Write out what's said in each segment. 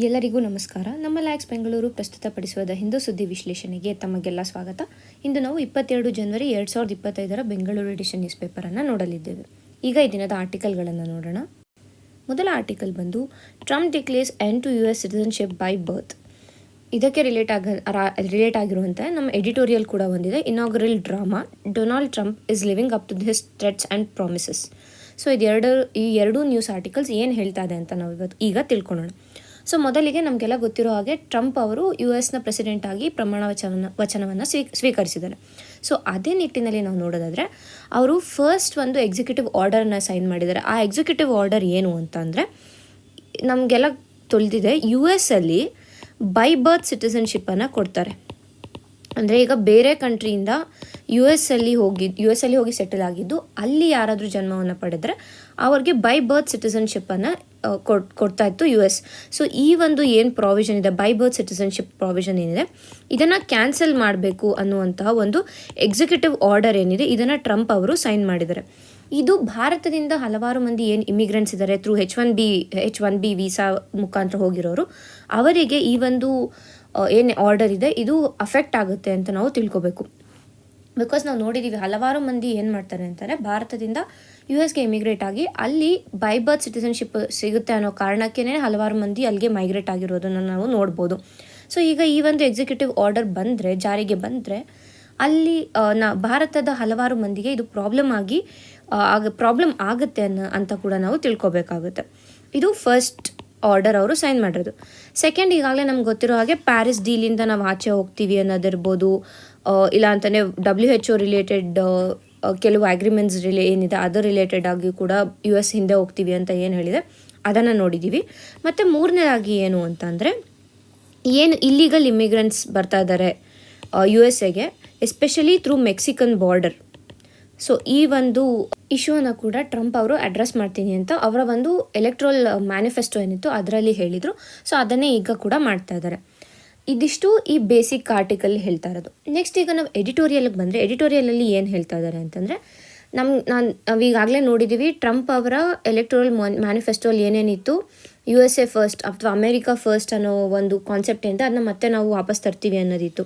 ಎಲ್ಲರಿಗೂ ನಮಸ್ಕಾರ. ನಮ್ಮ ಲ್ಯಾಕ್ಸ್ ಬೆಂಗಳೂರು ಪ್ರಸ್ತುತಪಡಿಸುವ ಹಿಂದೂ ಸುದ್ದಿ ವಿಶ್ಲೇಷಣೆಗೆ ತಮಗೆಲ್ಲ ಸ್ವಾಗತ. ಇಂದು ನಾವು 22 ಜನವರಿ 2025 ಬೆಂಗಳೂರು ಎಡಿಷನ್ ನ್ಯೂಸ್ ಪೇಪರನ್ನು ನೋಡಲಿದ್ದೇವೆ. ಈಗ ಈ ದಿನದ ಆರ್ಟಿಕಲ್ಗಳನ್ನು ನೋಡೋಣ. ಮೊದಲ ಆರ್ಟಿಕಲ್ ಬಂದು Trump declares end to US citizenship by birth. ಇದಕ್ಕೆ ರಿಲೇಟ್ ಆಗಿರುವಂಥ ನಮ್ಮ ಎಡಿಟೋರಿಯಲ್ ಕೂಡ ಬಂದಿದೆ. Inaugural drama, Donald Trump is living up to his threats and promises. So ಈ ಎರಡೂ ನ್ಯೂಸ್ ಆರ್ಟಿಕಲ್ಸ್ ಏನು ಹೇಳ್ತಾ ಇದೆ ಅಂತ ನಾವು ಈಗ ತಿಳ್ಕೊಳ್ಳೋಣ. ಸೊ ಮೊದಲಿಗೆ ನಮಗೆಲ್ಲ ಗೊತ್ತಿರೋ ಹಾಗೆ ಟ್ರಂಪ್ ಅವರು US ಪ್ರೆಸಿಡೆಂಟ್ ಆಗಿ ಪ್ರಮಾಣ ವಚನವನ್ನು ಸ್ವೀಕರಿಸಿದ್ದಾರೆ. ಸೊ ಅದೇ ನಿಟ್ಟಿನಲ್ಲಿ ನಾವು ನೋಡೋದಾದರೆ ಅವರು ಫಸ್ಟ್ ಒಂದು ಎಕ್ಸಿಕ್ಯೂಟಿವ್ ಆರ್ಡರ್ನ ಸೈನ್ ಮಾಡಿದ್ದಾರೆ. ಆ ಎಕ್ಸಿಕ್ಯೂಟಿವ್ ಆರ್ಡರ್ ಏನು ಅಂತಂದರೆ, ನಮಗೆಲ್ಲ ತಿಳಿದಿದೆ US ಬೈ ಬರ್ತ್ ಸಿಟಿಸನ್ಶಿಪ್ಪನ್ನು ಕೊಡ್ತಾರೆ. ಅಂದರೆ ಈಗ ಬೇರೆ ಕಂಟ್ರಿಯಿಂದ US ಅಲ್ಲಿ ಹೋಗಿ ಸೆಟಲ್ ಆಗಿದ್ದು ಅಲ್ಲಿ ಯಾರಾದರೂ ಜನ್ಮವನ್ನು ಪಡೆದರೆ ಅವ್ರಿಗೆ ಬೈ ಬರ್ತ್ ಸಿಟಿಸನ್ಶಿಪ್ಪನ್ನು ಕೊಡ್ತಾ ಇತ್ತು US. ಸೊ ಈ ಒಂದು ಏನು ಪ್ರಾವಿಷನ್ ಇದೆ, ಬೈ ಬರ್ತ್ ಸಿಟಿಸನ್ಶಿಪ್ ಪ್ರಾವಿಷನ್ ಏನಿದೆ, ಇದನ್ನು ಕ್ಯಾನ್ಸಲ್ ಮಾಡಬೇಕು ಅನ್ನುವಂತಹ ಒಂದು ಎಕ್ಸಿಕ್ಯೂಟಿವ್ ಆರ್ಡರ್ ಏನಿದೆ, ಇದನ್ನು ಟ್ರಂಪ್ ಅವರು ಸೈನ್ ಮಾಡಿದ್ದಾರೆ. ಇದು ಭಾರತದಿಂದ ಹಲವಾರು ಮಂದಿ ಏನು ಇಮಿಗ್ರೆಂಟ್ಸ್ ಇದ್ದಾರೆ ಥ್ರೂ H1B ವೀಸಾ ಮುಖಾಂತರ ಹೋಗಿರೋರು, ಅವರಿಗೆ ಈ ಒಂದು ಏನು ಆರ್ಡರ್ ಇದೆ ಇದು ಅಫೆಕ್ಟ್ ಆಗುತ್ತೆ ಅಂತ ನಾವು ತಿಳ್ಕೊಬೇಕು. ಬಿಕಾಸ್ ನಾವು ನೋಡಿದ್ದೀವಿ ಹಲವಾರು ಮಂದಿ ಏನು ಮಾಡ್ತಾರೆ ಅಂತಾರೆ, ಭಾರತದಿಂದ US ಇಮಿಗ್ರೇಟ್ ಆಗಿ ಅಲ್ಲಿ ಬೈ ಬರ್ತ್ ಸಿಟಿಸನ್ಶಿಪ್ ಸಿಗುತ್ತೆ ಅನ್ನೋ ಕಾರಣಕ್ಕೇ ಹಲವಾರು ಮಂದಿ ಅಲ್ಲಿಗೆ ಮೈಗ್ರೇಟ್ ಆಗಿರೋದನ್ನು ನಾವು ನೋಡ್ಬೋದು. ಸೊ ಈಗ ಈ ಒಂದು ಎಕ್ಸಿಕ್ಯೂಟಿವ್ ಆರ್ಡರ್ ಜಾರಿಗೆ ಬಂದರೆ ಅಲ್ಲಿ ಭಾರತದ ಹಲವಾರು ಮಂದಿಗೆ ಇದು ಪ್ರಾಬ್ಲಮ್ ಆಗುತ್ತೆ ಅಂತ ಕೂಡ ನಾವು ತಿಳ್ಕೊಬೇಕಾಗುತ್ತೆ. ಇದು ಫಸ್ಟ್ ಆರ್ಡರ್ ಅವರು ಸೈನ್ ಮಾಡಿರೋದು. ಸೆಕೆಂಡ್, ಈಗಾಗಲೇ ನಮ್ಗೆ ಗೊತ್ತಿರೋ ಹಾಗೆ ಪ್ಯಾರಿಸ್ ಡೀಲಿಂದ ನಾವು ಆಚೆ ಹೋಗ್ತೀವಿ ಅನ್ನೋದಿರ್ಬೋದು, ಇಲ್ಲ ಅಂತಲೇ WHO ರಿಲೇಟೆಡ್ ಕೆಲವು ಅಗ್ರಿಮೆಂಟ್ಸ್ ಏನಿದೆ ಅದರ ರಿಲೇಟೆಡ್ ಆಗಿ ಕೂಡ US ಹಿಂದೆ ಹೋಗ್ತೀವಿ ಅಂತ ಏನು ಹೇಳಿದೆ ಅದನ್ನು ನೋಡಿದ್ದೀವಿ. ಮತ್ತು ಮೂರನೇದಾಗಿ ಏನು ಅಂತಂದರೆ, ಏನು ಇಲ್ಲಿಗಲ್ ಇಮಿಗ್ರೆಂಟ್ಸ್ ಬರ್ತಾ ಇದ್ದಾರೆ USA especially through Mexican border. So ಈ ಒಂದು ಇಶ್ಯೂನ ಕೂಡ ಟ್ರಂಪ್ ಅವರು ಅಡ್ರೆಸ್ ಮಾಡ್ತೀನಿ ಅಂತ ಅವರ ಒಂದು ಎಲೆಕ್ಟ್ರಲ್ ಮ್ಯಾನಿಫೆಸ್ಟೋ ಏನಿತ್ತು ಅದರಲ್ಲಿ ಹೇಳಿದರು. ಸೊ ಅದನ್ನೇ ಈಗ ಕೂಡ ಮಾಡ್ತಾ ಇದ್ದಾರೆ. ಇದಿಷ್ಟು ಈ ಬೇಸಿಕ್ ಆರ್ಟಿಕಲ್ ಹೇಳ್ತಾ ಇರೋದು. ನೆಕ್ಸ್ಟ್ ಈಗ ನಾವು ಎಡಿಟೋರಿಯಲ್ಗೆ ಬಂದರೆ, ಎಡಿಟೋರಿಯಲಲ್ಲಿ ಏನು ಹೇಳ್ತಾ ಇದ್ದಾರೆ ಅಂತಂದರೆ, ನಾವೀಗಾಗಲೇ ನೋಡಿದ್ದೀವಿ ಟ್ರಂಪ್ ಅವರ ಎಲೆಕ್ಟ್ರಲ್ ಮ್ಯಾನಿಫೆಸ್ಟೋಲ್ಲಿ ಏನೇನಿತ್ತು, USA ಫಸ್ಟ್ ಅಥವಾ ಅಮೇರಿಕಾ ಫಸ್ಟ್ ಅನ್ನೋ ಒಂದು ಕಾನ್ಸೆಪ್ಟ್ ಏನಿದೆ ಅದನ್ನ ಮತ್ತೆ ನಾವು ವಾಪಸ್ ತರ್ತೀವಿ ಅನ್ನೋದಿತ್ತು.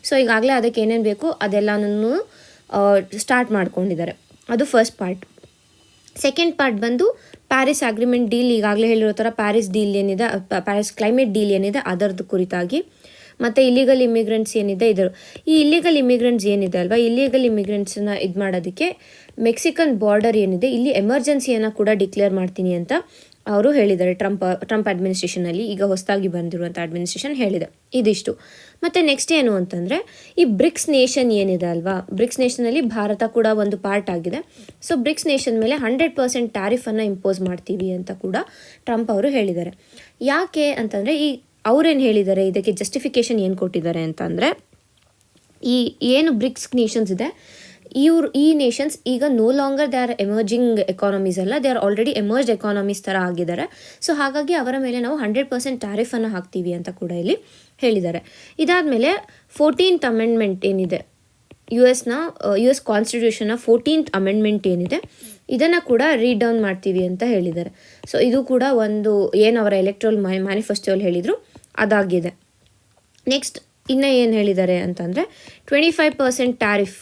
ಸೊ ಈಗಾಗಲೇ ಅದಕ್ಕೆ ಏನೇನು ಬೇಕು ಅದೆಲ್ಲನೂ ಸ್ಟಾರ್ಟ್ ಮಾಡ್ಕೊಂಡಿದ್ದಾರೆ. ಅದು ಫಸ್ಟ್ ಪಾರ್ಟ್. ಸೆಕೆಂಡ್ ಪಾರ್ಟ್ ಬಂದು ಪ್ಯಾರಿಸ್ ಅಗ್ರಿಮೆಂಟ್ ಡೀಲ್, ಈಗಾಗಲೇ ಹೇಳಿರೋ ಥರ ಪ್ಯಾರಿಸ್ ಕ್ಲೈಮೇಟ್ ಡೀಲ್ ಏನಿದೆ ಅದರದ್ದು ಕುರಿತಾಗಿ, ಮತ್ತು ಇಲ್ಲಿಗಲ್ ಇಮಿಗ್ರೆಂಟ್ಸ್ ಏನಿದೆ ಈ ಇಲ್ಲಿಗಲ್ ಇಮಿಗ್ರೆಂಟ್ಸ್ ಏನಿದೆ ಅಲ್ವಾ, ಇಲ್ಲಿಗಲ್ ಇಮಿಗ್ರೆಂಟ್ಸನ್ನ ಇದು ಮಾಡೋದಕ್ಕೆ ಮೆಕ್ಸಿಕನ್ ಬಾರ್ಡರ್ ಏನಿದೆ ಇಲ್ಲಿ ಎಮರ್ಜೆನ್ಸಿಯನ್ನು ಕೂಡ ಡಿಕ್ಲೇರ್ ಮಾಡ್ತೀನಿ ಅಂತ ಅವರು ಹೇಳಿದ್ದಾರೆ. ಟ್ರಂಪ್ ಅಡ್ಮಿನಿಸ್ಟ್ರೇಷನಲ್ಲಿ, ಈಗ ಹೊಸದಾಗಿ ಬಂದಿರುವಂಥ ಅಡ್ಮಿನಿಸ್ಟ್ರೇಷನ್ ಹೇಳಿದೆ. ಇದಿಷ್ಟು. ಮತ್ತು ನೆಕ್ಸ್ಟ್ ಏನು ಅಂತಂದರೆ, ಈ ಬ್ರಿಕ್ಸ್ ನೇಷನ್ ಏನಿದೆ ಅಲ್ವಾ, ಬ್ರಿಕ್ಸ್ ನೇಷನಲ್ಲಿ ಭಾರತ ಕೂಡ ಒಂದು ಪಾರ್ಟ್ ಆಗಿದೆ. ಸೊ ಬ್ರಿಕ್ಸ್ ನೇಷನ್ ಮೇಲೆ 100% ಟ್ಯಾರಿಫನ್ನು ಇಂಪೋಸ್ ಮಾಡ್ತೀವಿ ಅಂತ ಕೂಡ ಟ್ರಂಪ್ ಅವರು ಹೇಳಿದ್ದಾರೆ. ಯಾಕೆ ಅಂತಂದರೆ, ಅವ್ರೇನು ಹೇಳಿದ್ದಾರೆ, ಇದಕ್ಕೆ ಜಸ್ಟಿಫಿಕೇಷನ್ ಏನು ಕೊಟ್ಟಿದ್ದಾರೆ ಅಂತಂದರೆ, ಈ ಏನು ಬ್ರಿಕ್ಸ್ ನೇಷನ್ಸ್ ಇದೆ ಈ ನೇಷನ್ಸ್ ಈಗ no longer they are emerging economies ಅಲ್ಲ, they are already emerged economies ಥರ ಆಗಿದ್ದಾರೆ. ಸೊ ಹಾಗಾಗಿ ಅವರ ಮೇಲೆ ನಾವು 100% ಟ್ಯಾರಿಫನ್ನು ಹಾಕ್ತೀವಿ ಅಂತ ಕೂಡ ಇಲ್ಲಿ ಹೇಳಿದ್ದಾರೆ. ಇದಾದಮೇಲೆ 14th ಅಮೆಂಡ್ಮೆಂಟ್ ಏನಿದೆ, US ಕಾನ್ಸ್ಟಿಟ್ಯೂಷನ್ನ 14th ಅಮೆಂಡ್ಮೆಂಟ್ ಏನಿದೆ ಇದನ್ನು ಕೂಡ ರೀಡ್ ಡೌನ್ ಮಾಡ್ತೀವಿ ಅಂತ ಹೇಳಿದ್ದಾರೆ. ಸೊ ಇದು ಕೂಡ ಒಂದು ಏನು ಅವರ ಎಲೆಕ್ಟ್ರಲ್ ಮ್ಯಾನಿಫೆಸ್ಟೋಲ್ಲಿ ಹೇಳಿದರು ಅದಾಗಿದೆ. ನೆಕ್ಸ್ಟ್ ಇನ್ನೂ ಏನು ಹೇಳಿದ್ದಾರೆ ಅಂತಂದರೆ, 25% ಟ್ಯಾರಿಫ್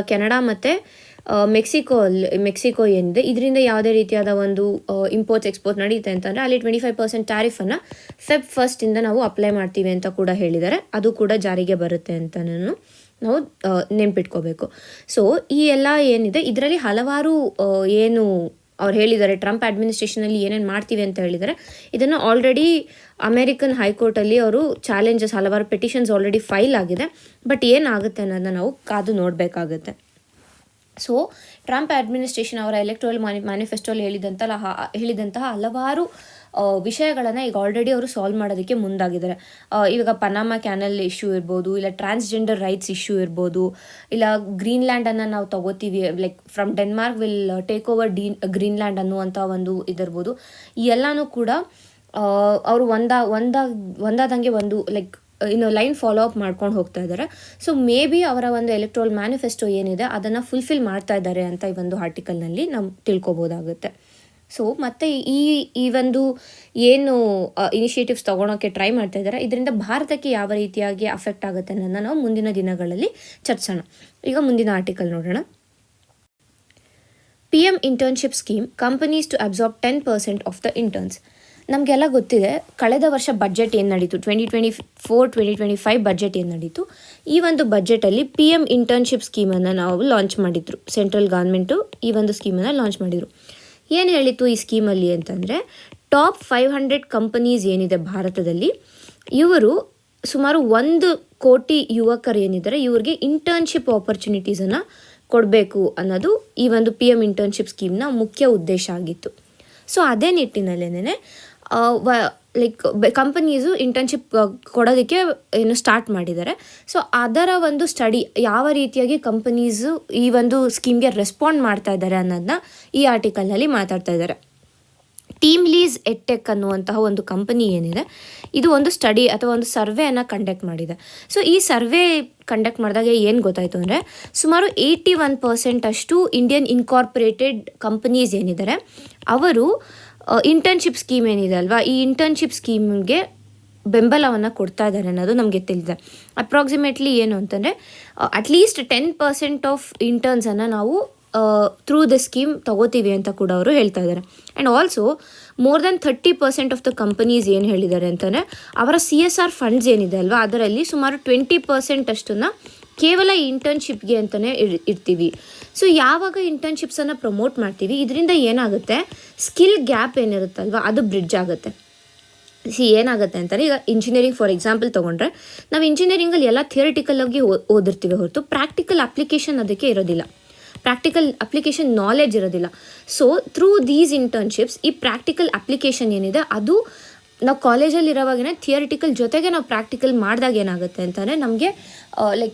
ಕೆನಡಾ ಮತ್ತು ಮೆಕ್ಸಿಕೋ ಏನಿದೆ ಇದರಿಂದ ಯಾವುದೇ ರೀತಿಯಾದ ಒಂದು ಇಂಪೋರ್ಟ್ಸ್ ಎಕ್ಸ್ಪೋರ್ಟ್ ನಡೀತೆ ಅಂತಂದರೆ ಅಲ್ಲಿ 25% ಟ್ಯಾರಿಫನ್ನು Feb 1 ನಾವು ಅಪ್ಲೈ ಮಾಡ್ತೀವಿ ಅಂತ ಕೂಡ ಹೇಳಿದ್ದಾರೆ. ಅದು ಕೂಡ ಜಾರಿಗೆ ಬರುತ್ತೆ ಅಂತ ನಾವು ನೆನ್ಪಿಟ್ಕೋಬೇಕು. ಸೊ ಈ ಎಲ್ಲ ಏನಿದೆ ಇದರಲ್ಲಿ ಹಲವಾರು ಏನು ಅವ್ರು ಹೇಳಿದ್ದಾರೆ, ಟ್ರಂಪ್ ಅಡ್ಮಿನಿಸ್ಟ್ರೇಷನಲ್ಲಿ ಏನೇನು ಮಾಡ್ತೀವಿ ಅಂತ ಹೇಳಿದ್ದಾರೆ, ಇದನ್ನು ಆಲ್ರೆಡಿ ಅಮೇರಿಕನ್ ಹೈಕೋರ್ಟಲ್ಲಿ ಅವರು ಹಲವಾರು ಪೆಟಿಷನ್ಸ್ ಆಲ್ರೆಡಿ ಫೈಲ್ ಆಗಿದೆ. ಬಟ್ ಏನಾಗುತ್ತೆ ಅನ್ನೋದನ್ನ ನಾವು ಕಾದು ನೋಡಬೇಕಾಗುತ್ತೆ. ಸೊ ಟ್ರಂಪ್ ಅಡ್ಮಿನಿಸ್ಟ್ರೇಷನ್ ಅವರ ಎಲೆಕ್ಟ್ರಲ್ ಮ್ಯಾನಿಫೆಸ್ಟೋಲ್ಲಿ ಹೇಳಿದಂತಹ ಹಲವಾರು ವಿಷಯಗಳನ್ನು ಈಗ ಆಲ್ರೆಡಿ ಅವರು ಸಾಲ್ವ್ ಮಾಡೋದಕ್ಕೆ ಮುಂದಾಗಿದ್ದಾರೆ. ಇವಾಗ ಪನಾಮಾ ಕ್ಯಾನಲ್ ಇಶ್ಯೂ ಇರ್ಬೋದು, ಇಲ್ಲ ಟ್ರಾನ್ಸ್ಜೆಂಡರ್ ರೈಟ್ಸ್ ಇಶ್ಯೂ ಇರ್ಬೋದು, ಇಲ್ಲ ಗ್ರೀನ್ಲ್ಯಾಂಡನ್ನು ನಾವು ತಗೋತೀವಿ, like from Denmark will take over Greenland ಅನ್ನುವಂಥ ಒಂದು ಇದಿರ್ಬೋದು. ಈ ಎಲ್ಲನೂ ಕೂಡ ಅವರು ಒಂದಾದಂಗೆ ಒಂದು ಲೈಕ್ ಲೈನ್ ಫಾಲೋ ಅಪ್ ಮಾಡ್ಕೊಂಡು ಹೋಗ್ತಾ ಇದ್ದಾರೆ. ಸೊ ಮೇ ಬಿ ಅವರ ಒಂದು ಎಲೆಕ್ಟ್ರಲ್ ಮ್ಯಾನಿಫೆಸ್ಟೋ ಏನಿದೆ ಅದನ್ನು ಫುಲ್ಫಿಲ್ ಮಾಡ್ತಾ ಇದ್ದಾರೆ ಅಂತ ಈ ಒಂದು ಆರ್ಟಿಕಲ್ನಲ್ಲಿ ನಾವು ತಿಳ್ಕೊಬೋದಾಗುತ್ತೆ. ಸೊ ಮತ್ತು ಈ ಒಂದು ಏನು ಇನಿಷಿಯೇಟಿವ್ಸ್ ತೊಗೊಳೋಕ್ಕೆ ಟ್ರೈ ಮಾಡ್ತಾ ಇದ್ದಾರೆ, ಇದರಿಂದ ಭಾರತಕ್ಕೆ ಯಾವ ರೀತಿಯಾಗಿ ಅಫೆಕ್ಟ್ ಆಗುತ್ತೆ ಅನ್ನೋದನ್ನ ನಾವು ಮುಂದಿನ ದಿನಗಳಲ್ಲಿ ಚರ್ಚೋಣ. ಈಗ ಮುಂದಿನ ಆರ್ಟಿಕಲ್ ನೋಡೋಣ. PM internship scheme companies to absorb 10% of the interns. ನಮಗೆಲ್ಲ ಗೊತ್ತಿದೆ, ಕಳೆದ ವರ್ಷ ಬಜೆಟ್ ಏನು ನಡೀತು, 2024-2025 ಬಜೆಟ್ ಏನು ನಡೀತು, ಈ ಒಂದು ಬಜೆಟಲ್ಲಿ PM ಇಂಟರ್ನ್ಶಿಪ್ ಸ್ಕೀಮನ್ನು ನಾವು ಲಾಂಚ್ ಮಾಡಿದ್ರು. ಸೆಂಟ್ರಲ್ ಗೌರ್ಮೆಂಟು ಈ ಒಂದು ಸ್ಕೀಮನ್ನು ಲಾಂಚ್ ಮಾಡಿದರು. ಏನು ಹೇಳಿತ್ತು ಈ ಸ್ಕೀಮಲ್ಲಿ ಅಂತಂದರೆ, ಟಾಪ್ 500 ಕಂಪನೀಸ್ ಏನಿದೆ ಭಾರತದಲ್ಲಿ, ಇವರು ಸುಮಾರು 1 ಕೋಟಿ ಯುವಕರು ಏನಿದ್ದಾರೆ ಇವ್ರಿಗೆ ಇಂಟರ್ನ್ಶಿಪ್ ಆಪರ್ಚುನಿಟೀಸನ್ನು ಕೊಡಬೇಕು ಅನ್ನೋದು ಈ ಒಂದು PM ಇಂಟರ್ನ್ಶಿಪ್ ಸ್ಕೀಮ್ನ ಮುಖ್ಯ ಉದ್ದೇಶ ಆಗಿತ್ತು. ಸೊ ಅದೇ ನಿಟ್ಟಿನಲ್ಲೇನೆ ಕಂಪನೀಸು ಇಂಟರ್ನ್ಶಿಪ್ ಕೊಡೋದಕ್ಕೆ ಏನು ಸ್ಟಾರ್ಟ್ ಮಾಡಿದ್ದಾರೆ. ಸೊ ಅದರ ಒಂದು ಸ್ಟಡಿ ಯಾವ ರೀತಿಯಾಗಿ ಕಂಪನೀಸು ಈ ಒಂದು ಸ್ಕೀಮ್ಗೆ ರೆಸ್ಪಾಂಡ್ ಮಾಡ್ತಾ ಇದ್ದಾರೆ ಅನ್ನೋದನ್ನ ಈ ಆರ್ಟಿಕಲ್ನಲ್ಲಿ ಮಾತಾಡ್ತಾ ಇದ್ದಾರೆ. ಟೀಮ್ ಲೀಸ್ ಎಡ್ಟೆಕ್ ಅನ್ನುವಂತಹ ಒಂದು ಕಂಪನಿ ಏನಿದೆ, ಇದು ಒಂದು ಸ್ಟಡಿ ಅಥವಾ ಒಂದು ಸರ್ವೆಯನ್ನು ಕಂಡಕ್ಟ್ ಮಾಡಿದೆ. ಸೊ ಈ ಸರ್ವೆ ಕಂಡಕ್ಟ್ ಮಾಡಿದಾಗ ಏನು ಗೊತ್ತಾಯಿತು ಅಂದರೆ, ಸುಮಾರು 81% ಅಷ್ಟು ಇಂಡಿಯನ್ ಇನ್ಕಾರ್ಪೊರೇಟೆಡ್ ಕಂಪನೀಸ್ ಏನಿದ್ದಾರೆ ಅವರು ಇಂಟರ್ನ್ಶಿಪ್ ಸ್ಕೀಮ್ ಏನಿದೆ ಅಲ್ವಾ, ಈ ಇಂಟರ್ನ್ಶಿಪ್ ಸ್ಕೀಮ್ಗೆ ಬೆಂಬಲವನ್ನು ಕೊಡ್ತಾ ಇದ್ದಾರೆ ಅನ್ನೋದು ನಮಗೆ ತಿಳಿದಿದೆ. ಅಪ್ರಾಕ್ಸಿಮೇಟ್ಲಿ ಏನು ಅಂತಂದರೆ ಅಟ್ಲೀಸ್ಟ್ 10% ಆಫ್ ಇಂಟರ್ನ್ಸನ್ನು ನಾವು ಥ್ರೂ ದ ಸ್ಕೀಮ್ ತಗೋತೀವಿ ಅಂತ ಕೂಡ ಅವರು ಹೇಳ್ತಾ ಇದ್ದಾರೆ. And also more than 30% of the companies ಏನು ಹೇಳಿದ್ದಾರೆ ಅಂತಂದರೆ, ಅವರ CSR ಫಂಡ್ಸ್ ಏನಿದೆ ಅಲ್ವಾ, ಅದರಲ್ಲಿ ಸುಮಾರು 20% ಅಷ್ಟನ್ನು ಕೇವಲ ಇಂಟರ್ನ್ಶಿಪ್ಗೆ ಅಂತಲೇ ಇರ್ತೀವಿ. ಸೊ ಯಾವಾಗ ಇಂಟರ್ನ್ಶಿಪ್ಸನ್ನು ಪ್ರಮೋಟ್ ಮಾಡ್ತೀವಿ, ಇದರಿಂದ ಏನಾಗುತ್ತೆ, ಸ್ಕಿಲ್ ಗ್ಯಾಪ್ ಏನಿರುತ್ತಲ್ವ ಅದು ಬ್ರಿಡ್ಜ್ ಆಗುತ್ತೆ. ಏನಾಗುತ್ತೆ ಅಂತಾರೆ, ಈಗ ಇಂಜಿನಿಯರಿಂಗ್ ಫಾರ್ ಎಕ್ಸಾಂಪಲ್ ತೊಗೊಂಡ್ರೆ, ನಾವು ಇಂಜಿನಿಯರಿಂಗಲ್ಲಿ ಎಲ್ಲ ಥಿಯರಿಟಿಕಲಾಗಿ ಓದಿರ್ತೀವಿ ಹೊರತು ಪ್ರಾಕ್ಟಿಕಲ್ ಅಪ್ಲಿಕೇಶನ್ ಅದಕ್ಕೆ ಇರೋದಿಲ್ಲ, ಪ್ರಾಕ್ಟಿಕಲ್ ಅಪ್ಲಿಕೇಶನ್ ನಾಲೆಡ್ಜ್ ಇರೋದಿಲ್ಲ. ಸೊ ಥ್ರೂ ದೀಸ್ ಇಂಟರ್ನ್ಶಿಪ್ಸ್ ಈ ಪ್ರಾಕ್ಟಿಕಲ್ ಅಪ್ಲಿಕೇಶನ್ ಏನಿದೆ ಅದು ನಾವು ಕಾಲೇಜಲ್ಲಿ ಇರೋವಾಗೇ ಥಿಯರಿಟಿಕಲ್ ಜೊತೆಗೆ ನಾವು ಪ್ರಾಕ್ಟಿಕಲ್ ಮಾಡಿದಾಗ ಏನಾಗುತ್ತೆ ಅಂತಂದರೆ ನಮಗೆ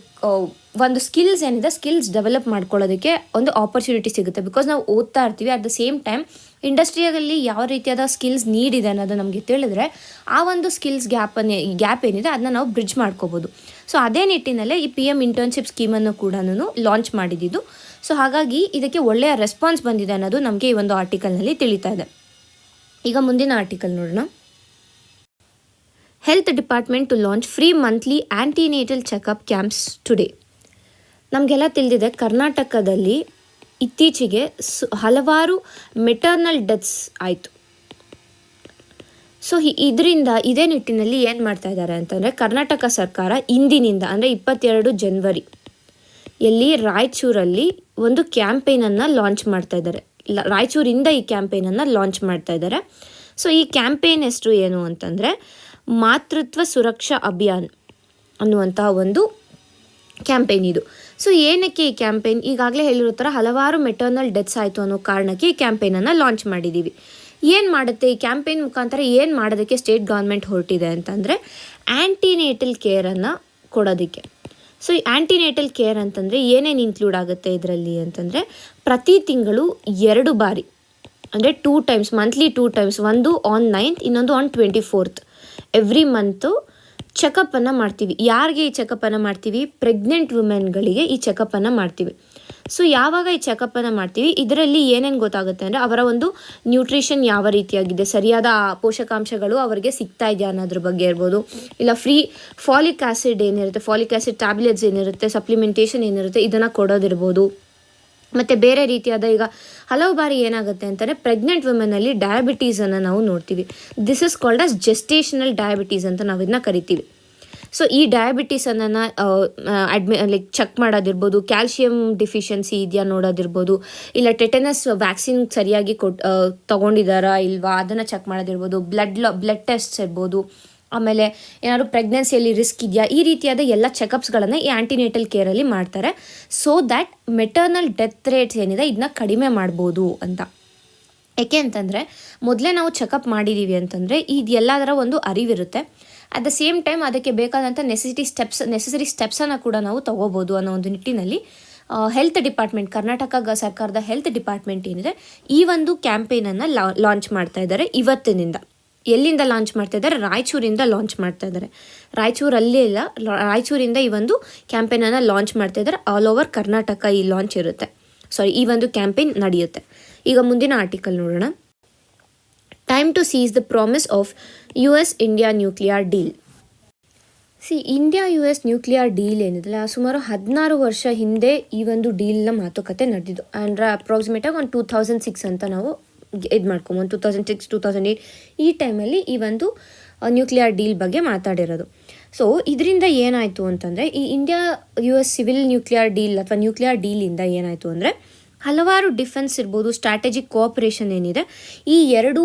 ಒಂದು ಸ್ಕಿಲ್ಸ್ ಏನಿದೆ ಸ್ಕಿಲ್ಸ್ ಡೆವಲಪ್ ಮಾಡ್ಕೊಳ್ಳೋದಕ್ಕೆ ಒಂದು ಆಪರ್ಚುನಿಟಿ ಸಿಗುತ್ತೆ. ಬಿಕಾಸ್ ನಾವು ಓದ್ತಾ ಇರ್ತೀವಿ, ಅಟ್ ದ ಸೇಮ್ ಟೈಮ್ ಇಂಡಸ್ಟ್ರಿಯಲ್ಲಿ ಯಾವ ರೀತಿಯಾದ ಸ್ಕಿಲ್ಸ್ ನೀಡ್ ಇದೆ ಅನ್ನೋದು ನಮಗೆ ತಿಳಿದ್ರೆ ಆ ಒಂದು ಸ್ಕಿಲ್ಸ್ ಗ್ಯಾಪ್ ಏನಿದೆ ಅದನ್ನ ನಾವು ಬ್ರಿಡ್ಜ್ ಮಾಡ್ಕೋಬೋದು. ಸೊ ಅದೇ ನಿಟ್ಟಿನಲ್ಲೇ ಈ PM ಇಂಟರ್ನ್ಶಿಪ್ ಸ್ಕೀಮನ್ನು ಕೂಡ ಲಾಂಚ್ ಮಾಡಿದ್ದು. ಸೊ ಹಾಗಾಗಿ ಇದಕ್ಕೆ ಒಳ್ಳೆಯ ರೆಸ್ಪಾನ್ಸ್ ಬಂದಿದೆ ಅನ್ನೋದು ನಮಗೆ ಈ ಒಂದು ಆರ್ಟಿಕಲ್ನಲ್ಲಿ ತಿಳಿತಾ ಇದೆ. ಈಗ ಮುಂದಿನ ಆರ್ಟಿಕಲ್ ನೋಡೋಣ. Health department to launch free monthly antenatal checkup camps today. ನಮಗೆಲ್ಲ ತಿಳಿದಿದೆ, ಕರ್ನಾಟಕದಲ್ಲಿ ಇತ್ತೀಚೆಗೆ ಹಲವಾರು ಮೆಟರ್ನಲ್ ಡೆತ್ಸ್ ಆಯಿತು. ಸೊ ಇದರಿಂದ ಇದೇ ನಿಟ್ಟಿನಲ್ಲಿ ಏನು ಮಾಡ್ತಾ ಇದ್ದಾರೆ ಅಂತಂದರೆ, ಕರ್ನಾಟಕ ಸರ್ಕಾರ ಇಂದಿನಿಂದ ಅಂದರೆ 22 ಜನವರಿ ಎಲ್ಲಿ ರಾಯಚೂರಲ್ಲಿ ಒಂದು ಕ್ಯಾಂಪೇನನ್ನು ಲಾಂಚ್ ಮಾಡ್ತಾ ಇದ್ದಾರೆ. ರಾಯಚೂರಿಂದ ಈ ಕ್ಯಾಂಪೇನನ್ನು ಲಾಂಚ್ ಮಾಡ್ತಾ ಇದ್ದಾರೆ. ಸೊ ಈ ಕ್ಯಾಂಪೇನ್ ಹೆಸರು ಏನು ಅಂತಂದರೆ ಮಾತೃತ್ವ ಸುರಕ್ಷಾ ಅಭಿಯಾನ್ ಅನ್ನುವಂತಹ ಒಂದು ಕ್ಯಾಂಪೇನ್ ಇದು. ಸೊ ಏನಕ್ಕೆ ಈ ಕ್ಯಾಂಪೇನ್, ಈಗಾಗಲೇ ಹೇಳಿರೋ ಥರ ಹಲವಾರು ಮೆಟರ್ನಲ್ ಡೆತ್ಸ್ ಆಯಿತು ಅನ್ನೋ ಕಾರಣಕ್ಕೆ ಈ ಕ್ಯಾಂಪೇನನ್ನು ಲಾಂಚ್ ಮಾಡಿದ್ದೀವಿ. ಏನು ಮಾಡುತ್ತೆ ಈ ಕ್ಯಾಂಪೇನ್ ಮುಖಾಂತರ, ಏನು ಮಾಡೋದಕ್ಕೆ ಸ್ಟೇಟ್ ಗೌರ್ಮೆಂಟ್ ಹೊರಟಿದೆ ಅಂತಂದರೆ ಆ್ಯಂಟಿನೇಟಲ್ ಕೇರನ್ನು ಕೊಡೋದಕ್ಕೆ. ಸೊ ಈ ಆ್ಯಂಟಿನೇಟಲ್ ಕೇರ್ ಅಂತಂದರೆ ಏನೇನು ಇನ್ಕ್ಲೂಡ್ ಆಗುತ್ತೆ ಇದರಲ್ಲಿ ಅಂತಂದರೆ, ಪ್ರತಿ ತಿಂಗಳು 2 ಬಾರಿ ಅಂದರೆ 2 ಟೈಮ್ಸ್, ಮಂತ್ಲಿ 2 ಟೈಮ್ಸ್, ಒಂದು ಆನ್ 9th ಇನ್ನೊಂದು ಆನ್ 24th ಎವ್ರಿ ಮಂತು ಚೆಕಪ್ಪನ್ನು ಮಾಡ್ತೀವಿ. ಯಾರಿಗೆ ಈ ಚೆಕಪ್ಪನ್ನು ಮಾಡ್ತೀವಿ, ಪ್ರೆಗ್ನೆಂಟ್ ವುಮೆನ್ಗಳಿಗೆ ಈ ಚೆಕಪ್ಪನ್ನು ಮಾಡ್ತೀವಿ. ಸೊ ಯಾವಾಗ ಈ ಚೆಕಪ್ಪನ್ನು ಮಾಡ್ತೀವಿ, ಇದರಲ್ಲಿ ಏನೇನು ಗೊತ್ತಾಗುತ್ತೆ ಅಂದರೆ ಅವರ ಒಂದು ನ್ಯೂಟ್ರಿಷನ್ ಯಾವ ರೀತಿಯಾಗಿದೆ, ಸರಿಯಾದ ಪೋಷಕಾಂಶಗಳು ಅವರಿಗೆ ಸಿಗ್ತಾ ಇದೆಯಾ ಅನ್ನೋದ್ರ ಬಗ್ಗೆ ಇರ್ಬೋದು, ಇಲ್ಲ ಫ್ರೀ ಫಾಲಿಕ್ ಆ್ಯಸಿಡ್ ಏನಿರುತ್ತೆ, ಫಾಲಿಕ್ ಆ್ಯಸಿಡ್ ಟ್ಯಾಬ್ಲೆಟ್ಸ್ ಏನಿರುತ್ತೆ, ಸಪ್ಲಿಮೆಂಟೇಷನ್ ಏನಿರುತ್ತೆ ಇದನ್ನು ಕೊಡೋದಿರ್ಬೋದು. ಮತ್ತು ಬೇರೆ ರೀತಿಯಾದ ಈಗ ಹಲವು ಬಾರಿ ಏನಾಗುತ್ತೆ ಅಂತಂದರೆ ಪ್ರೆಗ್ನೆಂಟ್ ವುಮೆನಲ್ಲಿ ಡಯಾಬಿಟೀಸನ್ನು ನಾವು ನೋಡ್ತೀವಿ. This is called as gestational diabetes ಅಂತ ನಾವು ಇದನ್ನ ಕರಿತೀವಿ. ಸೊ ಈ ಡಯಾಬಿಟೀಸನ್ನು ಚೆಕ್ ಮಾಡೋದಿರ್ಬೋದು, ಕ್ಯಾಲ್ಶಿಯಂ ಡಿಫಿಷಿಯನ್ಸಿ ಇದೆಯಾ ನೋಡೋದಿರ್ಬೋದು, ಇಲ್ಲ ಟೆಟನಸ್ ವ್ಯಾಕ್ಸಿನ್ ಸರಿಯಾಗಿ ತೊಗೊಂಡಿದ್ದಾರಾ ಇಲ್ವಾ ಅದನ್ನು ಚೆಕ್ ಮಾಡೋದಿರ್ಬೋದು, ಬ್ಲಡ್ ಟೆಸ್ಟ್ಸ್ ಇರ್ಬೋದು, ಆಮೇಲೆ ಏನಾದ್ರು ಪ್ರೆಗ್ನೆನ್ಸಿಯಲ್ಲಿ ರಿಸ್ಕ್ ಇದೆಯಾ, ಈ ರೀತಿಯಾದ ಎಲ್ಲ ಚೆಕಪ್ಸ್ಗಳನ್ನು ಈ ಆ್ಯಂಟಿನೇಟಲ್ ಕೇರಲ್ಲಿ ಮಾಡ್ತಾರೆ. So that maternal death rates ಏನಿದೆ ಇದನ್ನ ಕಡಿಮೆ ಮಾಡ್ಬೋದು ಅಂತ. ಏಕೆ ಅಂತಂದರೆ ಮೊದಲೇ ನಾವು ಚೆಕಪ್ ಮಾಡಿದ್ದೀವಿ ಅಂತಂದರೆ ಇದೆಲ್ಲದರ ಒಂದು ಅರಿವಿರುತ್ತೆ. ಅಟ್ ದ ಸೇಮ್ ಟೈಮ್ ಅದಕ್ಕೆ ಬೇಕಾದಂಥ ನೆಸೆಸರಿ ಸ್ಟೆಪ್ಸನ್ನು ಕೂಡ ನಾವು ತೊಗೋಬೋದು ಅನ್ನೋ ಒಂದು ನಿಟ್ಟಿನಲ್ಲಿ ಹೆಲ್ತ್ ಡಿಪಾರ್ಟ್ಮೆಂಟ್, ಕರ್ನಾಟಕ ಸರ್ಕಾರದ ಹೆಲ್ತ್ ಡಿಪಾರ್ಟ್ಮೆಂಟ್ ಏನಿದೆ ಈ ಒಂದು ಕ್ಯಾಂಪೇನನ್ನು ಲಾಂಚ್ ಮಾಡ್ತಾ ಇದ್ದಾರೆ ಇವತ್ತಿನಿಂದ. ಎಲ್ಲಿಂದ ಲಾಂಚ್ ಮಾಡ್ತಾ ಇದ್ದಾರೆ, ರಾಯಚೂರಿಂದ ಲಾಂಚ್ ಮಾಡ್ತಾ ಇದ್ದಾರೆ. ರಾಯಚೂರಲ್ಲೇ ಇಲ್ಲ, ರಾಯಚೂರಿಂದ ಈ ಒಂದು ಕ್ಯಾಂಪೇನನ್ನು ಲಾಂಚ್ ಮಾಡ್ತಾ ಇದ್ದಾರೆ. ಆಲ್ ಓವರ್ ಕರ್ನಾಟಕ ಈ ಲಾಂಚ್ ಇರುತ್ತೆ, ಈ ಒಂದು ಕ್ಯಾಂಪೇನ್ ನಡೆಯುತ್ತೆ. ಈಗ ಮುಂದಿನ ಆರ್ಟಿಕಲ್ ನೋಡೋಣ. Time to seize the promise of US-India nuclear deal. India US nuclear deal ಏನಿದೆಯಲ್ಲ ಸುಮಾರು 16 ವರ್ಷ ಹಿಂದೆ ಈ ಒಂದು ಡೀಲ್ನ ಮಾತುಕತೆ ನಡೆದಿದ್ದು. ಅಂದರೆ ಅಪ್ರಾಕ್ಸಿಮೇಟಾಗಿ ಒಂದು 2006 ಅಂತ ನಾವು ಇದು ಮಾಡ್ಕೊಬೋದು. 2006 2008 ಈ ಟೈಮಲ್ಲಿ ಈ ಒಂದು ನ್ಯೂಕ್ಲಿಯರ್ ಡೀಲ್ ಬಗ್ಗೆ ಮಾತಾಡಿರೋದು. ಸೊ ಇದರಿಂದ ಏನಾಯಿತು ಅಂತಂದರೆ ಈ India US civil nuclear deal ಅಥವಾ ನ್ಯೂಕ್ಲಿಯರ್ ಡೀಲಿಂದ ಏನಾಯಿತು ಅಂದರೆ ಹಲವಾರು ಡಿಫೆನ್ಸ್ ಇರ್ಬೋದು, ಸ್ಟ್ರಾಟಜಿಕ್ ಕೋಆಪರೇಷನ್ ಏನಿದೆ ಈ ಎರಡೂ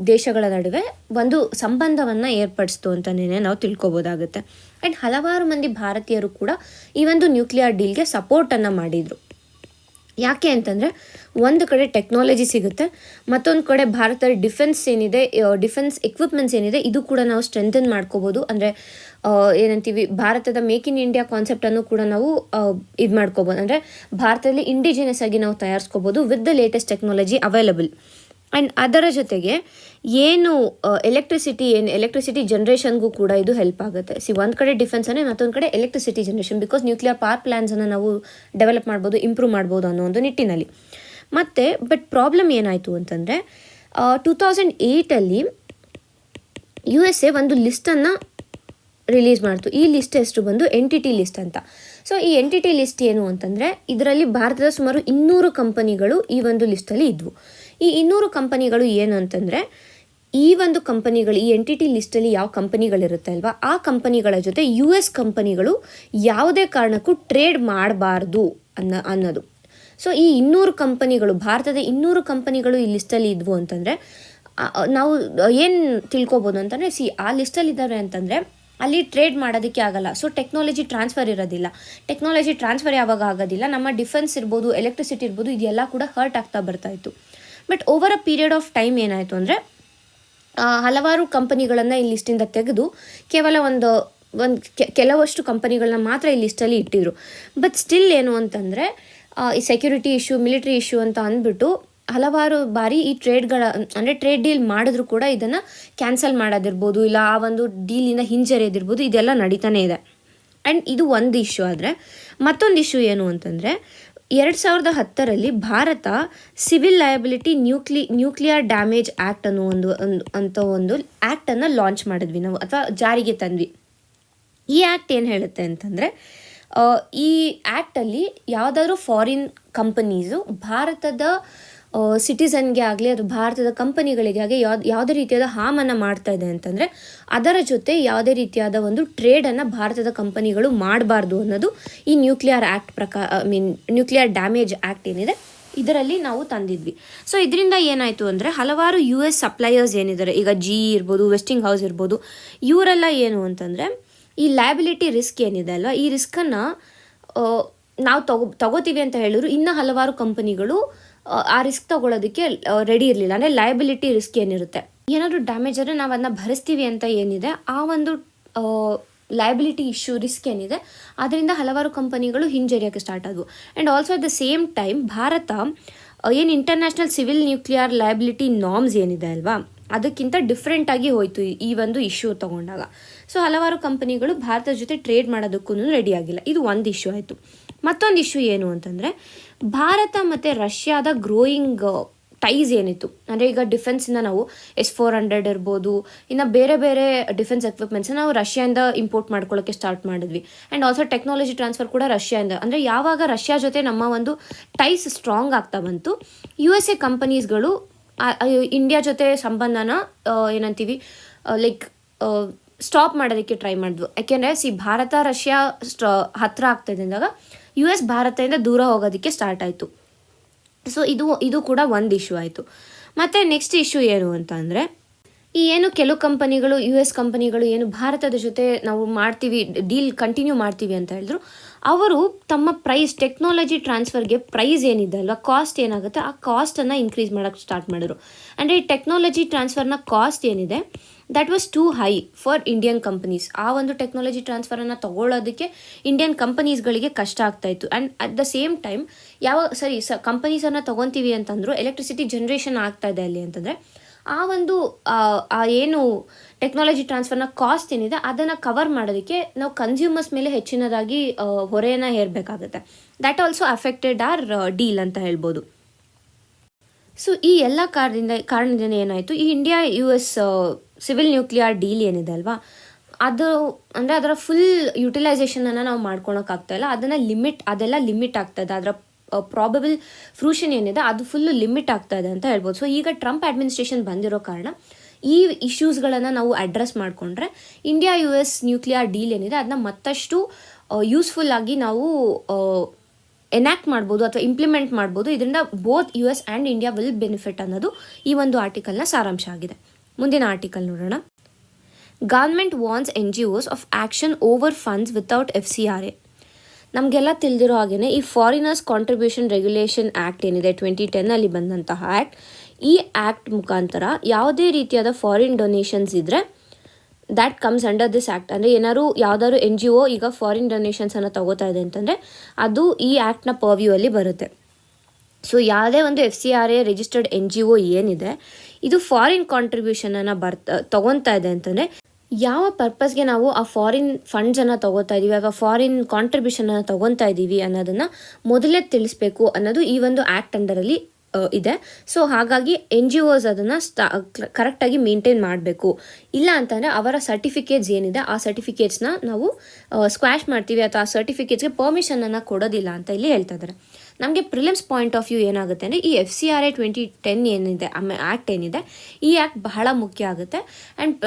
ದೇಶಗಳ ನಡುವೆ ಒಂದು ಸಂಬಂಧವನ್ನು ಏರ್ಪಡಿಸ್ತು ಅಂತಲೇ ನಾವು ತಿಳ್ಕೊಬೋದಾಗುತ್ತೆ. ಆ್ಯಂಡ್ ಹಲವಾರು ಮಂದಿ ಭಾರತೀಯರು ಕೂಡ ಈ ಒಂದು ನ್ಯೂಕ್ಲಿಯರ್ ಡೀಲ್ಗೆ ಸಪೋರ್ಟನ್ನು ಮಾಡಿದರು. ಯಾಕೆ ಅಂತಂದರೆ ಒಂದು ಕಡೆ ಟೆಕ್ನಾಲಜಿ ಸಿಗುತ್ತೆ, ಮತ್ತೊಂದು ಕಡೆ ಭಾರತದ ಡಿಫೆನ್ಸ್ ಏನಿದೆ, ಡಿಫೆನ್ಸ್ ಎಕ್ವಿಪ್ಮೆಂಟ್ಸ್ ಏನಿದೆ ಇದು ಕೂಡ ನಾವು ಸ್ಟ್ರೆಂಥನ್ ಮಾಡ್ಕೋಬೋದು. ಅಂದರೆ ಏನಂತೀವಿ, ಭಾರತದ ಮೇಕ್ ಇನ್ ಇಂಡಿಯಾ ಕಾನ್ಸೆಪ್ಟನ್ನು ಕೂಡ ನಾವು ಇದು ಮಾಡ್ಕೋಬೋದು. ಅಂದರೆ ಭಾರತದಲ್ಲಿ ಇಂಡಿಜಿನಿಯಸ್ ಆಗಿ ನಾವು ತಯಾರಿಸ್ಕೋಬೋದು with the latest technology available. And ಅದರ ಜೊತೆಗೆ ಏನು ಎಲೆಕ್ಟ್ರಿಸಿಟಿ ಜನ್ರೇಷನ್ಗೂ ಕೂಡ ಇದು ಹೆಲ್ಪ್ ಆಗುತ್ತೆ. ಒಂದು ಕಡೆ ಡಿಫೆನ್ಸನ್ನೇ, ಮತ್ತೊಂದು ಕಡೆ electricity generation, because nuclear power ಪ್ಲ್ಯಾನ್ಸನ್ನು ನಾವು ಡೆವಲಪ್ ಮಾಡ್ಬೋದು, ಇಂಪ್ರೂವ್ ಮಾಡ್ಬೋದು ಅನ್ನೋ ಒಂದು ನಿಟ್ಟಿನಲ್ಲಿ. ಮತ್ತು ಬಟ್ ಪ್ರಾಬ್ಲಮ್ ಏನಾಯಿತು ಅಂತಂದರೆ 2008 USA ಒಂದು ಲಿಸ್ಟನ್ನು ರಿಲೀಸ್ ಮಾಡ್ತು. ಈ ಲಿಸ್ಟ್ ಎಷ್ಟು ಬಂದು ಎಂಟಿಟಿ ಲಿಸ್ಟ್ ಅಂತ. ಸೊ ಈ ಎಂಟಿಟಿ ಲಿಸ್ಟ್ ಏನು ಅಂತಂದರೆ ಇದರಲ್ಲಿ ಭಾರತದ ಸುಮಾರು 200 ಕಂಪನಿಗಳು ಈ ಒಂದು ಲಿಸ್ಟಲ್ಲಿ ಇದ್ವು. ಈ 200 ಕಂಪನಿಗಳು ಏನು ಅಂತಂದರೆ ಈ ಒಂದು ಕಂಪನಿಗಳು, ಈ ಎಂಟಿಟಿ ಲಿಸ್ಟಲ್ಲಿ ಯಾವ ಕಂಪನಿಗಳಿರುತ್ತೆ ಅಲ್ವಾ, ಆ ಕಂಪನಿಗಳ ಜೊತೆ US ಕಂಪನಿಗಳು ಯಾವುದೇ ಕಾರಣಕ್ಕೂ ಟ್ರೇಡ್ ಮಾಡಬಾರ್ದು ಅನ್ನೋದು. ಸೊ ಈ 200 ಕಂಪನಿಗಳು, ಭಾರತದ 200 ಕಂಪನಿಗಳು ಈ ಲಿಸ್ಟಲ್ಲಿ ಇದ್ವು ಅಂತಂದರೆ ನಾವು ಏನು ತಿಳ್ಕೊಬೋದು ಅಂತಂದರೆ ಆ ಲಿಸ್ಟಲ್ಲಿ ಇದ್ದಾರೆ ಅಂತಂದರೆ ಅಲ್ಲಿ ಟ್ರೇಡ್ ಮಾಡೋದಕ್ಕೆ ಆಗಲ್ಲ. ಸೊ ಟೆಕ್ನಾಲಜಿ ಟ್ರಾನ್ಸ್ಫರ್ ಇರೋದಿಲ್ಲ. ಟೆಕ್ನಾಲಜಿ ಟ್ರಾನ್ಸ್ಫರ್ ಯಾವಾಗ ಆಗೋದಿಲ್ಲ, ನಮ್ಮ ಡಿಫೆನ್ಸ್ ಇರ್ಬೋದು, ಎಲೆಕ್ಟ್ರಿಸಿಟಿ ಇರ್ಬೋದು, ಇದೆಲ್ಲ ಕೂಡ ಹರ್ಟ್ ಆಗ್ತಾ ಬರ್ತಾಯಿತ್ತು. But over a period of time ಏನಾಯಿತು ಅಂದರೆ ಹಲವಾರು ಕಂಪನಿಗಳನ್ನು ಈ ಲಿಸ್ಟಿಂದ ತೆಗೆದು ಕೇವಲ ಕೆಲವಷ್ಟು ಕಂಪನಿಗಳನ್ನ ಮಾತ್ರ ಈ ಲಿಸ್ಟಲ್ಲಿ ಇಟ್ಟಿದ್ರು. ಬಟ್ ಸ್ಟಿಲ್ ಏನು ಅಂತಂದರೆ ಈ ಸೆಕ್ಯೂರಿಟಿ ಇಶ್ಯೂ, ಮಿಲಿಟ್ರಿ ಇಶ್ಯೂ ಅಂತ ಅಂದ್ಬಿಟ್ಟು ಹಲವಾರು ಬಾರಿ ಈ ಟ್ರೇಡ್ ಡೀಲ್ ಮಾಡಿದ್ರು ಕೂಡ ಇದನ್ನು ಕ್ಯಾನ್ಸಲ್ ಮಾಡೋದಿರ್ಬೋದು, ಇಲ್ಲ ಆ ಒಂದು ಡೀಲಿಂದ ಹಿಂಜರಿಯೋದಿರ್ಬೋದು, ಇದೆಲ್ಲ ನಡೀತಾನೆ ಇದೆ. ಆ್ಯಂಡ್ ಇದು ಒಂದು ಇಶ್ಯೂ. ಆದರೆ ಮತ್ತೊಂದು ಇಶ್ಯೂ ಏನು ಅಂತಂದರೆ 2010 Bharat civil liability nuclear damage act ಅನ್ನೋ ಒಂದು ಆ್ಯಕ್ಟನ್ನು ಲಾಂಚ್ ಮಾಡಿದ್ವಿ ನಾವು, ಅಥವಾ ಜಾರಿಗೆ ತಂದ್ವಿ. ಈ ಆ್ಯಕ್ಟ್ ಏನು ಹೇಳುತ್ತೆ ಅಂತಂದರೆ ಈ ಆ್ಯಕ್ಟಲ್ಲಿ ಯಾವುದಾದ್ರೂ ಫಾರಿನ್ ಕಂಪನೀಸು ಭಾರತದ ಸಿಟಿಸನ್ಗೆ ಆಗಲಿ ಅದು ಭಾರತದ ಕಂಪನಿಗಳಿಗೆ ಆಗಲಿ ಯಾವುದೇ ರೀತಿಯಾದ ಹಾಮನ್ನು ಮಾಡ್ತಾ ಇದೆ ಅಂತಂದರೆ ಅದರ ಜೊತೆ ಯಾವುದೇ ರೀತಿಯಾದ ಒಂದು ಟ್ರೇಡನ್ನು ಭಾರತದ ಕಂಪನಿಗಳು ಮಾಡಬಾರ್ದು ಅನ್ನೋದು ಈ nuclear act nuclear damage act ಏನಿದೆ ಇದರಲ್ಲಿ ನಾವು ತಂದಿದ್ವಿ. ಸೊ ಇದರಿಂದ ಏನಾಯಿತು ಅಂದರೆ ಹಲವಾರು US ಸಪ್ಲೈಯರ್ಸ್ ಏನಿದ್ದಾರೆ, ಈಗ GE ಇರ್ಬೋದು, ವೆಸ್ಟಿಂಗ್ ಹೌಸ್ ಇರ್ಬೋದು, ಇವರೆಲ್ಲ ಏನು ಅಂತಂದರೆ ಈ ಲಯಬಿಲಿಟಿ ರಿಸ್ಕ್ ಏನಿದೆ ಅಲ್ವಾ, ಈ ರಿಸ್ಕನ್ನು ನಾವು ತಗೋತೀವಿ ಅಂತ ಹೇಳಿದ್ರು ಇನ್ನು ಹಲವಾರು ಕಂಪನಿಗಳು ಆ ರಿಸ್ಕ್ ತಗೊಳ್ಳೋದಕ್ಕೆ ರೆಡಿ ಇರಲಿಲ್ಲ. ಅಂದರೆ ಲಯಬಿಲಿಟಿ ರಿಸ್ಕ್ ಏನಿರುತ್ತೆ, ಏನಾದರೂ ಡ್ಯಾಮೇಜ್ ಆದರೆ ನಾವು ಅದನ್ನ ಭರಿಸ್ತೀವಿ ಅಂತ ಏನಿದೆ, ಆ ಒಂದು ಲಯಬಿಲಿಟಿ ಇಶ್ಯೂ ರಿಸ್ಕ್ ಏನಿದೆ ಅದರಿಂದ ಹಲವಾರು ಕಂಪನಿಗಳು ಹಿಂಜರಿಯೋಕ್ಕೆ ಸ್ಟಾರ್ಟ್ ಆದವು. And also at the same time Bharat ಏನು international civil nuclear liability norms ಏನಿದೆ ಅಲ್ವಾ, ಅದಕ್ಕಿಂತ ಡಿಫ್ರೆಂಟಾಗಿ ಹೋಯಿತು ಈ ಒಂದು ಇಶ್ಯೂ ತೊಗೊಂಡಾಗ. ಸೊ ಹಲವಾರು ಕಂಪನಿಗಳು ಭಾರತದ ಜೊತೆ ಟ್ರೇಡ್ ಮಾಡೋದಕ್ಕೂ ರೆಡಿ ಆಗಿಲ್ಲ. ಇದು ಒಂದು ಇಶ್ಯೂ ಆಯಿತು. ಮತ್ತೊಂದು ಇಶ್ಯೂ ಏನು ಅಂತಂದರೆ ಭಾರತ ಮತ್ತು ರಷ್ಯಾದ ಗ್ರೋಯಿಂಗ್ ಟೈಸ್ ಏನಿತ್ತು. ಅಂದರೆ ಈಗ ಡಿಫೆನ್ಸಿಂದ ನಾವು S-400 ಇರ್ಬೋದು, ಇನ್ನು ಬೇರೆ ಬೇರೆ ಡಿಫೆನ್ಸ್ ಎಕ್ವಿಪ್ಮೆಂಟ್ಸ್ನ ನಾವು ರಷ್ಯಾದಿಂದ ಇಂಪೋರ್ಟ್ ಮಾಡ್ಕೊಳ್ಳೋಕ್ಕೆ ಸ್ಟಾರ್ಟ್ ಮಾಡಿದ್ವಿ. ಆ್ಯಂಡ್ ಆಲ್ಸೋ ಟೆಕ್ನಾಲಜಿ ಟ್ರಾನ್ಸ್ಫರ್ ಕೂಡ ರಷ್ಯಾದಿಂದ. ಅಂದರೆ ಯಾವಾಗ ರಷ್ಯಾ ಜೊತೆ ನಮ್ಮ ಒಂದು ಟೈಸ್ ಸ್ಟ್ರಾಂಗ್ ಆಗ್ತಾ ಬಂತು, USA ಕಂಪನೀಸ್ಗಳು ಇಂಡಿಯಾ ಜೊತೆ ಸಂಬಂಧನ ಏನಂತೀವಿ ಲೈಕ್ ಸ್ಟಾಪ್ ಮಾಡೋದಕ್ಕೆ ಟ್ರೈ ಮಾಡಿದ್ವು. ಯಾಕೆಂದರೆ ಭಾರತ ರಷ್ಯಾ ಹತ್ತಿರ ಆಗ್ತಾಯಿದೆ ಅಂದಾಗ US ಭಾರತದಿಂದ ದೂರ ಹೋಗೋದಕ್ಕೆ ಸ್ಟಾರ್ಟ್ ಆಯಿತು. ಸೊ ಇದು ಕೂಡ ಒಂದು ಇಶ್ಯೂ ಆಯಿತು. ಮತ್ತು ನೆಕ್ಸ್ಟ್ ಇಶ್ಯೂ ಏನು ಅಂತ ಅಂದರೆ ಈ ಏನು ಕೆಲವು ಕಂಪನಿಗಳು US ಕಂಪನಿಗಳು ಏನು ಭಾರತದ ಜೊತೆ ನಾವು ಮಾಡ್ತೀವಿ, ಡೀಲ್ ಕಂಟಿನ್ಯೂ ಮಾಡ್ತೀವಿ ಅಂತ ಹೇಳಿದ್ರು, ಅವರು ತಮ್ಮ ಪ್ರೈಸ್ ಟೆಕ್ನಾಲಜಿ ಟ್ರಾನ್ಸ್ಫರ್ಗೆ ಪ್ರೈಸ್ ಏನಿದೆ ಅಲ್ವಾ, ಕಾಸ್ಟ್ ಏನಾಗುತ್ತೆ ಆ ಕಾಸ್ಟನ್ನು ಇನ್ಕ್ರೀಸ್ ಮಾಡೋಕ್ಕೆ ಸ್ಟಾರ್ಟ್ ಮಾಡಿದ್ರು. ಅಂದರೆ ಈ ಟೆಕ್ನಾಲಜಿ ಟ್ರಾನ್ಸ್ಫರ್ನ ಕಾಸ್ಟ್ ಏನಿದೆ that was too high for Indian companies. ಆ ಒಂದು ಟೆಕ್ನಾಲಜಿ ಟ್ರಾನ್ಸ್ಫರನ್ನು ತೊಗೊಳ್ಳೋದಕ್ಕೆ ಇಂಡಿಯನ್ ಕಂಪನೀಸ್ಗಳಿಗೆ ಕಷ್ಟ ಆಗ್ತಾಯಿತ್ತು. And at the same time ಕಂಪನೀಸನ್ನು ತೊಗೊತೀವಿ ಅಂತಂದ್ರು ಎಲೆಕ್ಟ್ರಿಸಿಟಿ ಜನ್ರೇಷನ್ ಆಗ್ತಾ ಇದೆ ಅಲ್ಲಿ ಅಂತಂದರೆ ಆ ಒಂದು ಏನು ಟೆಕ್ನಾಲಜಿ ಟ್ರಾನ್ಸ್ಫರ್ನ ಕಾಸ್ಟ್ ಏನಿದೆ ಅದನ್ನು ಕವರ್ ಮಾಡೋದಕ್ಕೆ ನಾವು ಕನ್ಸ್ಯೂಮರ್ಸ್ ಮೇಲೆ ಹೆಚ್ಚಿನದಾಗಿ ಹೊರೆಯನ್ನು ಹೇರಬೇಕಾಗುತ್ತೆ. That also affected our deal ಅಂತ ಹೇಳ್ಬೋದು. ಸೊ ಈ ಎಲ್ಲ ಕಾರಣದಿಂದ ಏನಾಯಿತು, ಈ India US civil nuclear deal ಏನಿದೆ ಅಲ್ವಾ, ಅದು ಅಂದರೆ ಅದರ ಫುಲ್ ಯುಟಿಲೈಸೇಷನನ್ನು ನಾವು ಮಾಡ್ಕೊಳಕ್ಕಾಗ್ತಾಯಿಲ್ಲ. ಅದೆಲ್ಲ ಲಿಮಿಟ್ ಆಗ್ತಾಯಿದೆ. ಅದರ ಪ್ರಾಬಬಲ್ ಫ್ರೂಷನ್ ಏನಿದೆ ಅದು ಫುಲ್ಲು ಲಿಮಿಟ್ ಆಗ್ತಾಯಿದೆ ಅಂತ ಹೇಳ್ಬೋದು. ಸೊ ಈಗ ಟ್ರಂಪ್ ಅಡ್ಮಿನಿಸ್ಟ್ರೇಷನ್ ಬಂದಿರೋ ಕಾರಣ ಈ ಇಶ್ಯೂಸ್ಗಳನ್ನು ನಾವು ಅಡ್ರೆಸ್ ಮಾಡಿಕೊಂಡ್ರೆ ಇಂಡಿಯಾ US ನ್ಯೂಕ್ಲಿಯರ್ ಡೀಲ್ ಏನಿದೆ ಅದನ್ನ ಮತ್ತಷ್ಟು ಯೂಸ್ಫುಲ್ಲಾಗಿ ನಾವು ಎನ್ಯಾಕ್ಟ್ ಮಾಡ್ಬೋದು ಅಥವಾ ಇಂಪ್ಲಿಮೆಂಟ್ ಮಾಡ್ಬೋದು. ಇದರಿಂದ both US and India will benefit ಅನ್ನೋದು ಈ ಒಂದು ಆರ್ಟಿಕಲ್ನ ಸಾರಾಂಶ ಆಗಿದೆ. ಮುಂದಿನ ಆರ್ಟಿಕಲ್ ನೋಡೋಣ. Government warns NGOs of action over funds without FCRA. ನಮಗೆಲ್ಲ ತಿಳಿದಿರೋ ಹಾಗೆಯೇ ಈ ಫಾರಿನರ್ಸ್ ಕಾಂಟ್ರಿಬ್ಯೂಷನ್ ರೆಗ್ಯುಲೇಷನ್ ಆ್ಯಕ್ಟ್ ಏನಿದೆ 2010 ಬಂದಂತಹ ಆ್ಯಕ್ಟ್, ಈ ಆ್ಯಕ್ಟ್ ಮುಖಾಂತರ ಯಾವುದೇ ರೀತಿಯಾದ ಫಾರಿನ್ ಡೊನೇಷನ್ಸ್ ಇದ್ದರೆ that comes under this act. ಅಂದರೆ ಯಾವುದಾದ್ರು NGO ಈಗ ಫಾರಿನ್ ಡೊನೇಷನ್ಸನ್ನು ತಗೋತಾ ಇದೆ ಅಂತಂದರೆ ಅದು ಈ ಆ್ಯಕ್ಟ್ನ ಪರ್ವ್ಯೂ ಅಲ್ಲಿ ಬರುತ್ತೆ. ಸೊ ಯಾವುದೇ ಒಂದು FCRA ರಿಜಿಸ್ಟರ್ಡ್ NGO ಏನಿದೆ ಇದು ಫಾರಿನ್ ಕಾಂಟ್ರಿಬ್ಯೂಷನನ್ನು ತೊಗೊತಾ ಇದೆ ಅಂತಂದರೆ ಯಾವ ಪರ್ಪಸ್ಗೆ ನಾವು ಆ ಫಾರಿನ್ ಫಂಡ್ಸನ್ನು ತೊಗೋತಾ ಇದ್ದೀವಿ ಅಥವಾ ಫಾರಿನ್ ಕಾಂಟ್ರಿಬ್ಯೂಷನನ್ನು ತೊಗೊತಾ ಇದ್ದೀವಿ ಅನ್ನೋದನ್ನು ಮೊದಲೇ ತಿಳಿಸ್ಬೇಕು ಅನ್ನೋದು ಈ ಒಂದು ಆ್ಯಕ್ಟ್ ಅಂಡರಲ್ಲಿ ಇದೆ. ಸೊ ಹಾಗಾಗಿ NGOs ಅದನ್ನು ಕರೆಕ್ಟಾಗಿ ಮೇಂಟೈನ್ ಮಾಡಬೇಕು. ಇಲ್ಲ ಅಂತಂದರೆ ಅವರ ಸರ್ಟಿಫಿಕೇಟ್ಸ್ ಏನಿದೆ ಆ ಸರ್ಟಿಫಿಕೇಟ್ಸ್ನ ನಾವು ಸ್ಕ್ವಾಶ್ ಮಾಡ್ತೀವಿ ಅಥವಾ ಆ ಸರ್ಟಿಫಿಕೇಟ್ಸ್ಗೆ ಪರ್ಮಿಷನನ್ನು ಕೊಡೋದಿಲ್ಲ ಅಂತ ಇಲ್ಲಿ ಹೇಳ್ತಾ ಇದ್ದಾರೆ. ನಮಗೆ ಪ್ರಿಲಿಮ್ಸ್ ಪಾಯಿಂಟ್ ಆಫ್ ವ್ಯೂ ಏನಾಗುತ್ತೆ ಅಂದರೆ ಈ FCRA 2010 ಏನಿದೆ ಆ್ಯಕ್ಟ್ ಏನಿದೆ ಈ ಆ್ಯಕ್ಟ್ ಬಹಳ ಮುಖ್ಯ ಆಗುತ್ತೆ. ಆ್ಯಂಡ್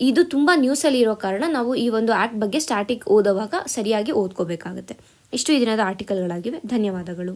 ಇದು ತುಂಬ ನ್ಯೂಸಲ್ಲಿ ಇರೋ ಕಾರಣ ನಾವು ಈ ಒಂದು ಆ್ಯಕ್ಟ್ ಬಗ್ಗೆ ಸ್ಟಾರ್ಟಿಂಗ್ ಓದುವಾಗ ಸರಿಯಾಗಿ ಓದ್ಕೋಬೇಕಾಗುತ್ತೆ. ಇಷ್ಟು ಈ ದಿನದ ಆರ್ಟಿಕಲ್ಗಳಾಗಿವೆ. ಧನ್ಯವಾದಗಳು.